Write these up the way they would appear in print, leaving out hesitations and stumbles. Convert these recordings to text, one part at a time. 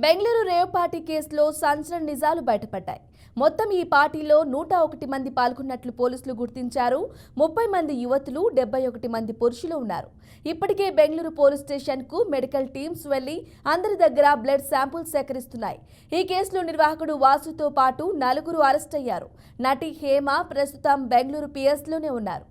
Bengaluru rave party కేసులో సంచలన నిజాలు బయటపడ్డాయి. మొత్తం ఈ పార్టీలో 101 మంది పాల్గొన్నట్లు పోలీసులు గుర్తించారు. 30 మంది యువతులు, 71 మంది పురుషులు ఉన్నారు. ఇప్పటికే బెంగళూరు పోలీస్ స్టేషన్కు మెడికల్ టీమ్స్ వెళ్లి అందరి దగ్గర బ్లడ్ శాంపుల్స్ సేకరిస్తున్నాయి. ఈ కేసులో నిర్వాహకుడు వాసుతో పాటు 4 అరెస్ట్ అయ్యారు. నటి హేమ ప్రస్తుతం బెంగళూరు పిఎస్లోనే ఉన్నారు.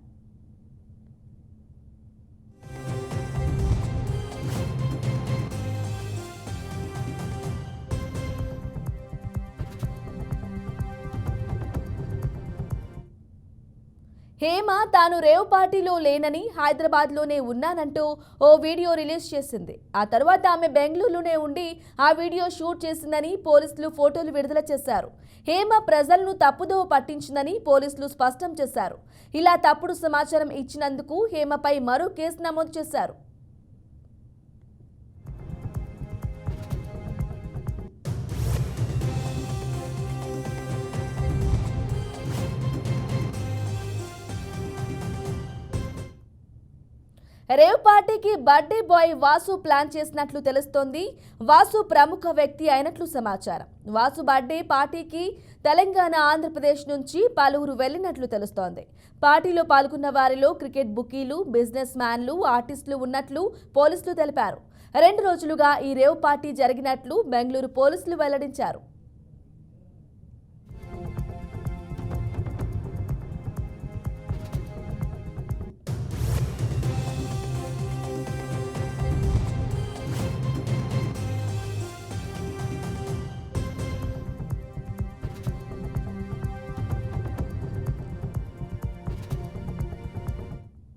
హేమ తాను రేవ్ పార్టీలో లేనని, హైదరాబాద్లోనే ఉన్నానంటూ ఓ వీడియో రిలీజ్ చేసింది. ఆ తర్వాత ఆమె బెంగళూరులోనే ఉండి ఆ వీడియో షూట్ చేసిందని పోలీసులు ఫోటోలు విడుదల చేశారు. హేమ ప్రజలను తప్పుదోవ పట్టించిందని పోలీసులు స్పష్టం చేశారు. ఇలా తప్పుడు సమాచారం ఇచ్చినందుకు హేమపై మరో కేసు నమోదు చేశారు. రేవ్ పార్టీకి బర్త్డే బాయ్ వాసు ప్లాన్ చేసినట్లు తెలుస్తోంది. వాసు ప్రముఖ వ్యక్తి అయినట్లు సమాచారం. వాసు బర్త్డే పార్టీకి తెలంగాణ, ఆంధ్రప్రదేశ్ నుంచి పలువురు వెళ్లినట్లు తెలుస్తోంది. పార్టీలో పాల్గొన్న వారిలో క్రికెట్ బుకీలు, బిజినెస్ మ్యాన్లు, ఆర్టిస్టులు ఉన్నట్లు పోలీసులు తెలిపారు. 2 రోజులుగా ఈ రేవ్ పార్టీ జరిగినట్లు బెంగళూరు పోలీసులు వెల్లడించారు.